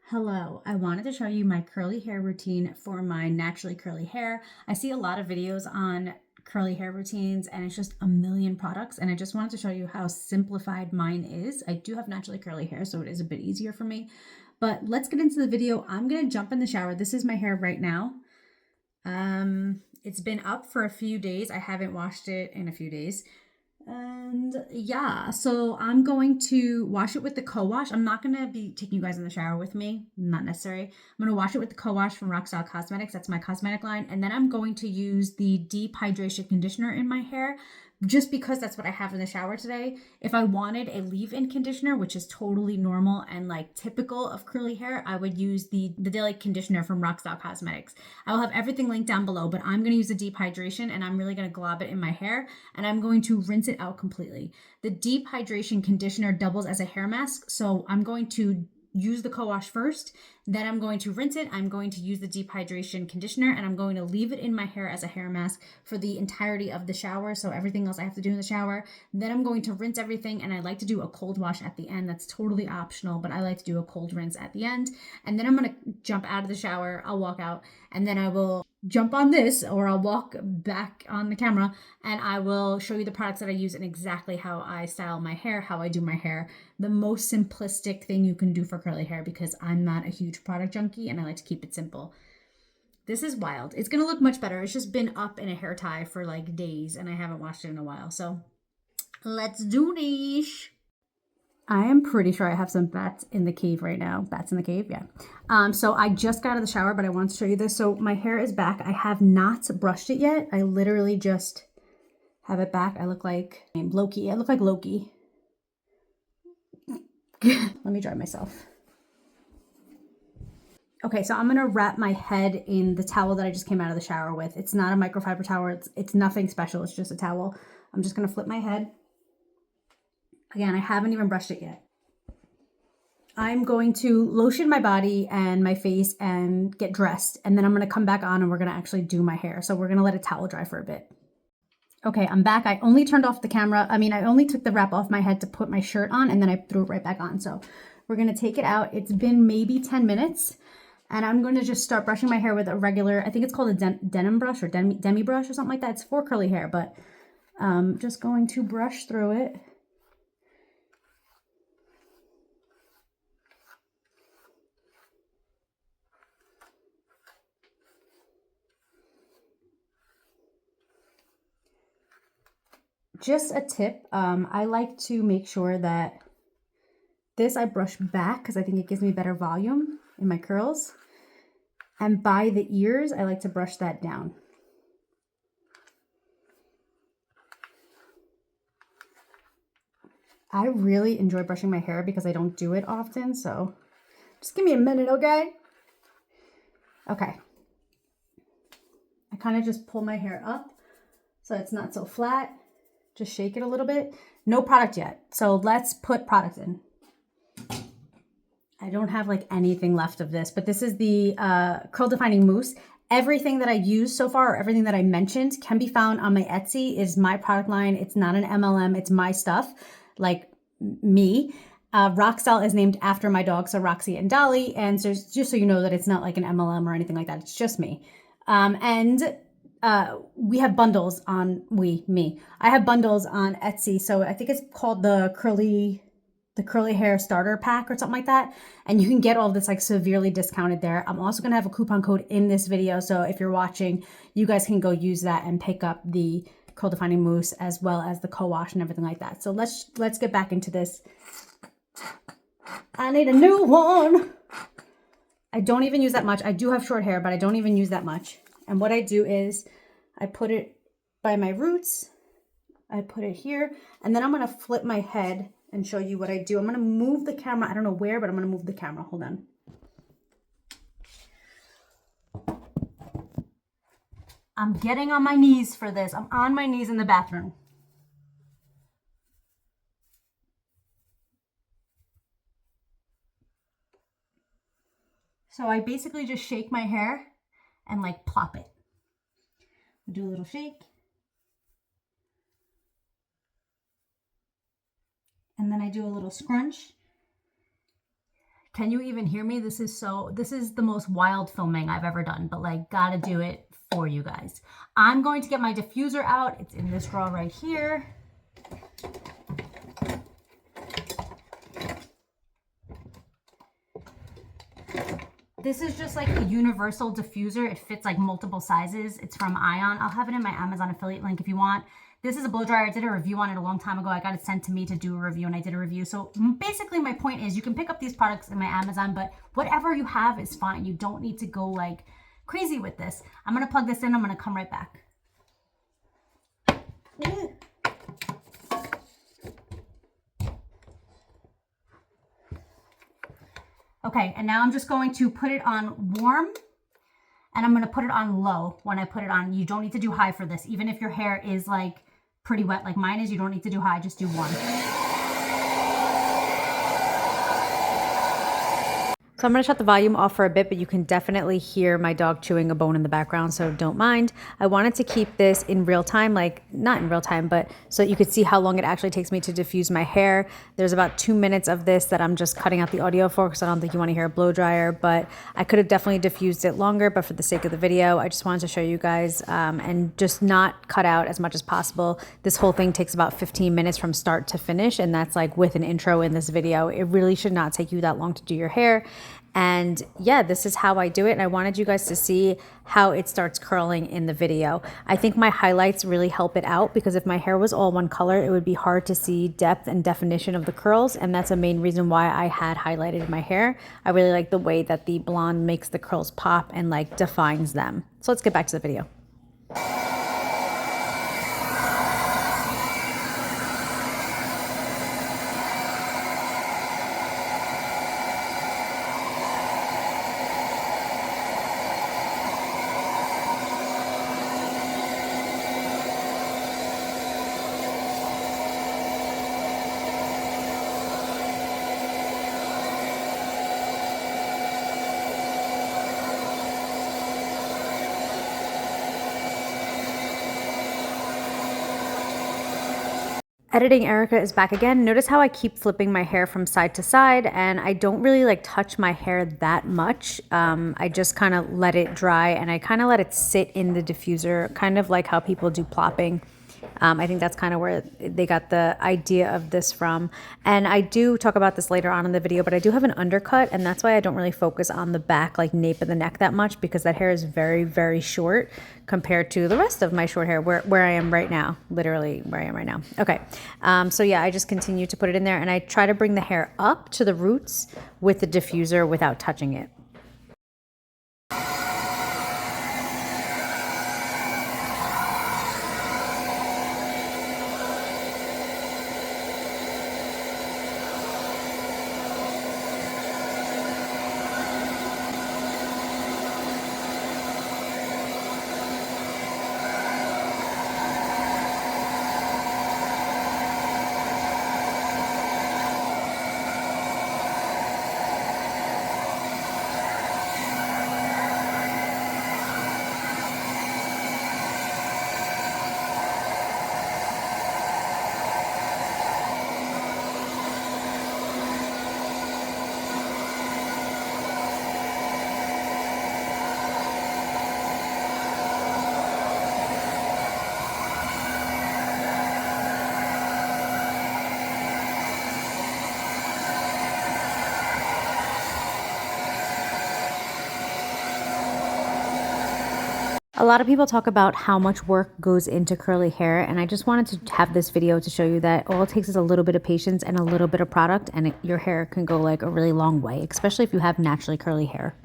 Hello, I wanted to show you my curly hair routine for my naturally curly hair. I see a lot of videos on curly hair routines and it's just a million products, and I just wanted to show you how simplified mine is. I do have naturally curly hair, so it is a bit easier for me. But let's get into the video. I'm gonna jump in the shower. This is my hair right now. It's been up for a few days. I haven't washed it in a few days. And yeah, so I'm going to wash it with the co-wash. I'm not going to be taking you guys in the shower with me. Not necessary. I'm going to wash it with the co-wash from Rockstar Cosmetics. That's my cosmetic line. And then I'm going to use the deep hydration conditioner in my hair just because that's what I have in the shower today. If I wanted a leave-in conditioner, which is totally normal and like typical of curly hair, I would use the daily conditioner from Rockstar Cosmetics. I will have everything linked down below, but I'm going to use the deep hydration and I'm really going to glob it in my hair and I'm going to rinse it out completely. The deep hydration conditioner doubles as a hair mask, so I'm going to use the co-wash first, then I'm going to rinse it. I'm going to use the deep hydration conditioner and I'm going to leave it in my hair as a hair mask for the entirety of the shower. So everything else I have to do in the shower. Then I'm going to rinse everything, and I like to do a cold wash at the end. That's totally optional, but I like to do a cold rinse at the end. And then I'm going to jump out of the shower. I'll walk out and then I will jump on this, or I'll walk back on the camera and I will show you the products that I use and exactly how I style my hair, how I do my hair. The most simplistic thing you can do for curly hair, because I'm not a huge product junkie and I like to keep it simple. This is wild. It's going to look much better. It's just been up in a hair tie for like days and I haven't washed it in a while. So let's do this. I am pretty sure I have some bats in the cave right now. Bats in the cave, yeah. So I just got out of the shower, but I want to show you this. So my hair is back. I have not brushed it yet. I literally just have it back. I look like Loki. I look like Loki. Let me dry myself. Okay, so I'm gonna wrap my head in the towel that I just came out of the shower with. It's not a microfiber towel. It's nothing special. It's just a towel. I'm just gonna flip my head. Again, I haven't even brushed it yet. I'm going to lotion my body and my face and get dressed. And then I'm going to come back on and we're going to actually do my hair. So we're going to let a towel dry for a bit. Okay, I'm back. I only turned off the camera. I only took the wrap off my head to put my shirt on and then I threw it right back on. So we're going to take it out. It's been maybe 10 minutes. And I'm going to just start brushing my hair with a regular, I think it's called a denim brush or demi brush or something like that. It's for curly hair, but just going to brush through it. Just a tip, I like to make sure that this I brush back because I think it gives me better volume in my curls. And by the ears, I like to brush that down. I really enjoy brushing my hair because I don't do it often, so just give me a minute, okay? Okay. I kind of just pull my hair up so it's not so flat. Just shake it a little bit. No product yet. So let's put product in. I don't have like anything left of this, but this is the curl defining mousse. Everything that I used so far, or everything that I mentioned, can be found on my Etsy. Is my product line. It's not an MLM. It's my stuff, like me. Rockstar is named after my dogs, so Roxy and Dolly. And so just so you know that it's not like an MLM or anything like that. It's just me. We have bundles on I have bundles on Etsy. So I think it's called the curly hair starter pack or something like that. And you can get all this like severely discounted there. I'm also going to have a coupon code in this video. So if you're watching, you guys can go use that and pick up the curl defining mousse as well as the co-wash and everything like that. So let's get back into this. I need a new one. I don't even use that much. I do have short hair, but I don't even use that much. And what I do is I put it by my roots. I put it here. And then I'm going to flip my head and show you what I do. I'm going to move the camera. I don't know where, but I'm going to move the camera. Hold on. I'm getting on my knees for this. I'm on my knees in the bathroom. So I basically just shake my hair and like plop it. Do a little shake. And then I do a little scrunch. Can you even hear me? This is the most wild filming I've ever done, but like gotta do it for you guys. I'm going to get my diffuser out. It's in this drawer right here. This is just like a universal diffuser. It fits like multiple sizes. It's from Ion. I'll have it in my Amazon affiliate link if you want. This is a blow dryer. I did a review on it a long time ago. I got it sent to me to do a review, and I did a review. So basically my point is you can pick up these products in my Amazon, but whatever you have is fine. You don't need to go like crazy with this. I'm going to plug this in. I'm going to come right back. Okay, and now I'm just going to put it on warm, and I'm going to put it on low when I put it on. You don't need to do high for this. Even if your hair is like pretty wet like mine is, you don't need to do high, just do one. So I'm going to shut the volume off for a bit, but you can definitely hear my dog chewing a bone in the background, so don't mind. I wanted to keep this in real time, like not in real time, but so that you could see how long it actually takes me to diffuse my hair. There's about 2 minutes of this that I'm just cutting out the audio for because I don't think you want to hear a blow dryer, but I could have definitely diffused it longer, but for the sake of the video, I just wanted to show you guys and just not cut out as much as possible. This whole thing takes about 15 minutes from start to finish, and that's like with an intro in this video. It really should not take you that long to do your hair. And yeah, this is how I do it. And I wanted you guys to see how it starts curling in the video. I think my highlights really help it out because if my hair was all one color, it would be hard to see depth and definition of the curls. And that's a main reason why I had highlighted my hair. I really like the way that the blonde makes the curls pop and like defines them. So let's get back to the video. Editing Erica is back again. Notice how I keep flipping my hair from side to side, and I don't really like touch my hair that much. I just kind of let it dry and I kind of let it sit in the diffuser, kind of like how people do plopping. I think that's kind of where they got the idea of this from. And I do talk about this later on in the video, but I do have an undercut, and that's why I don't really focus on the back, like nape of the neck that much, because that hair is very, very short compared to the rest of my short hair where I am right now, literally where I am right now. Okay. So yeah, I just continue to put it in there, and I try to bring the hair up to the roots with the diffuser without touching it. A lot of people talk about how much work goes into curly hair, and I just wanted to have this video to show you that all it takes is a little bit of patience and a little bit of product, and your hair can go like a really long way, especially if you have naturally curly hair.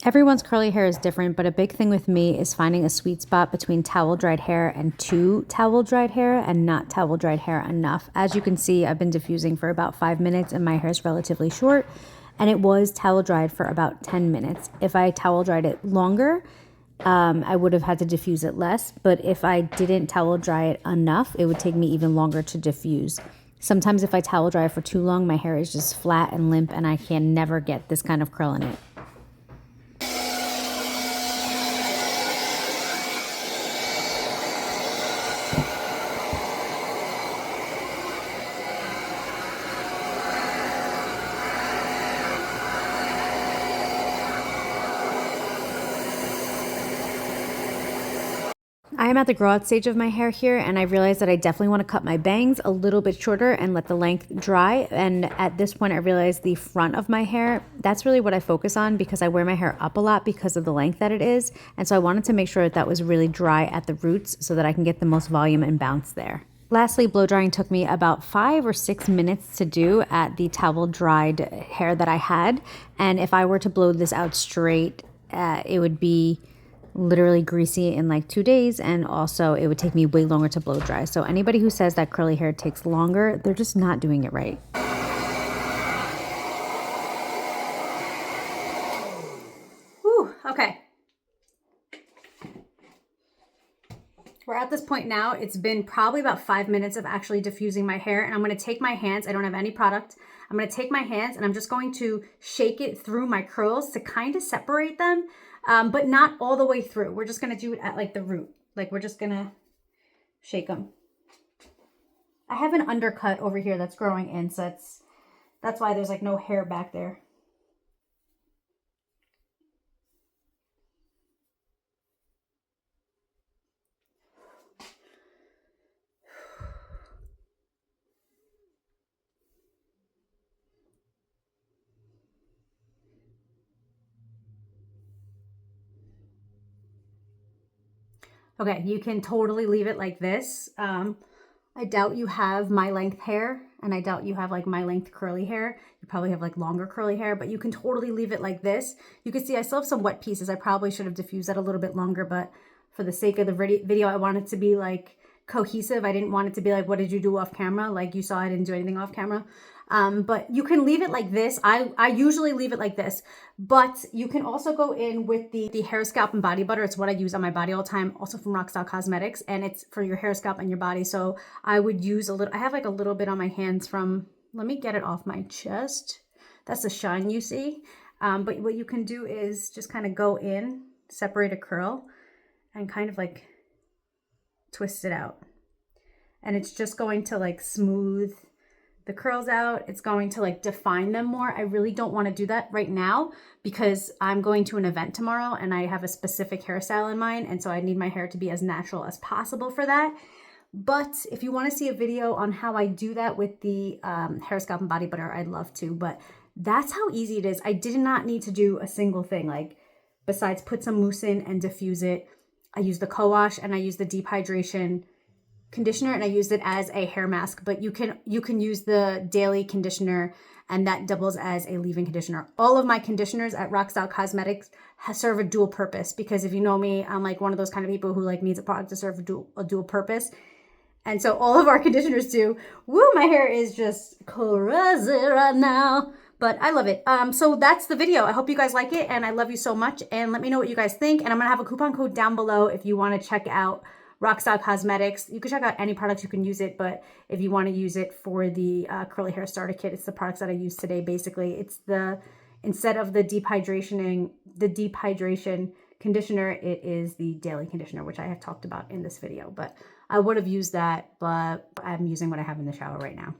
Everyone's curly hair is different, but a big thing with me is finding a sweet spot between towel dried hair and too towel dried hair and not towel dried hair enough. As you can see, I've been diffusing for about 5 minutes and my hair is relatively short. and it was towel dried for about 10 minutes. If I towel dried it longer, I would have had to diffuse it less, but if I didn't towel dry it enough, it would take me even longer to diffuse. Sometimes if I towel dry it for too long, my hair is just flat and limp and I can never get this kind of curl in it. I am at the grow out stage of my hair here, and I realized that I definitely want to cut my bangs a little bit shorter and let the length dry. And at this point I realized the front of my hair, that's really what I focus on because I wear my hair up a lot because of the length that it is. And so I wanted to make sure that that was really dry at the roots so that I can get the most volume and bounce there. Lastly, blow drying took me about 5 or 6 minutes to do at the towel dried hair that I had. And if I were to blow this out straight, it would be literally greasy in like 2 days, and also it would take me way longer to blow dry. So anybody who says that curly hair takes longer, they're just not doing it right. Whew, okay. We're at this point now. It's been probably about 5 minutes of actually diffusing my hair, and I'm going to take my hands. I don't have any product. I'm going to take my hands and I'm just going to shake it through my curls to kind of separate them. But not all the way through. We're just going to do it at like the root. Like we're just going to shake them. I have an undercut over here that's growing in. So that's why there's like no hair back there. Okay, you can totally leave it like this. I doubt you have my length hair, and I doubt you have like my length curly hair. You probably have like longer curly hair, but you can totally leave it like this. You can see I still have some wet pieces. I probably should have diffused that a little bit longer, but for the sake of the video, I want it to be like cohesive. I didn't want it to be like, what did you do off camera? Like you saw I didn't do anything off camera. But you can leave it like this. I usually leave it like this, but you can also go in with the hair, scalp, and body butter. It's what I use on my body all the time, also from Rockstar Cosmetics, and it's for your hair, scalp, and your body. So I would use a little, I have like a little bit on my hands from, let me get it off my chest. That's the shine you see. But what you can do is just kind of go in, separate a curl, and kind of like twist it out. And it's just going to like smooth the curls out. It's going to like define them more. I really don't want to do that right now because I'm going to an event tomorrow and I have a specific hairstyle in mind. And so I need my hair to be as natural as possible for that. But if you want to see a video on how I do that with the hair, scalp, and body butter, I'd love to. But that's how easy it is. I did not need to do a single thing. Like besides put some mousse in and diffuse it, I use the co-wash and I use the deep hydration conditioner, and I used it as a hair mask, but you can use the daily conditioner and that doubles as a leave-in conditioner. All of my conditioners at Rockstar Cosmetics serve a dual purpose, because if you know me, I'm like one of those kind of people who like needs a product to serve a dual purpose. And so all of our conditioners do. Woo, my hair is just crazy right now, but I love it. So that's the video. I hope you guys like it, and I love you so much, and let me know what you guys think. And I'm gonna have a coupon code down below if you want to check out Rockstar Cosmetics. You can check out any product, you can use it, but if you want to use it for the curly hair starter kit, it's the products that I use today. Basically, it's instead of the deep hydration conditioner, it is the daily conditioner, which I have talked about in this video. But I would have used that, but I'm using what I have in the shower right now.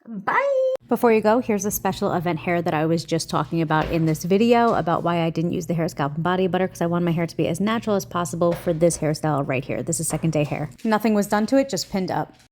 Bye! Before you go, here's a special event hair that I was just talking about in this video about why I didn't use the hair, scalp, and body butter, because I want my hair to be as natural as possible for this hairstyle right here. This is second day hair. Nothing was done to it, just pinned up.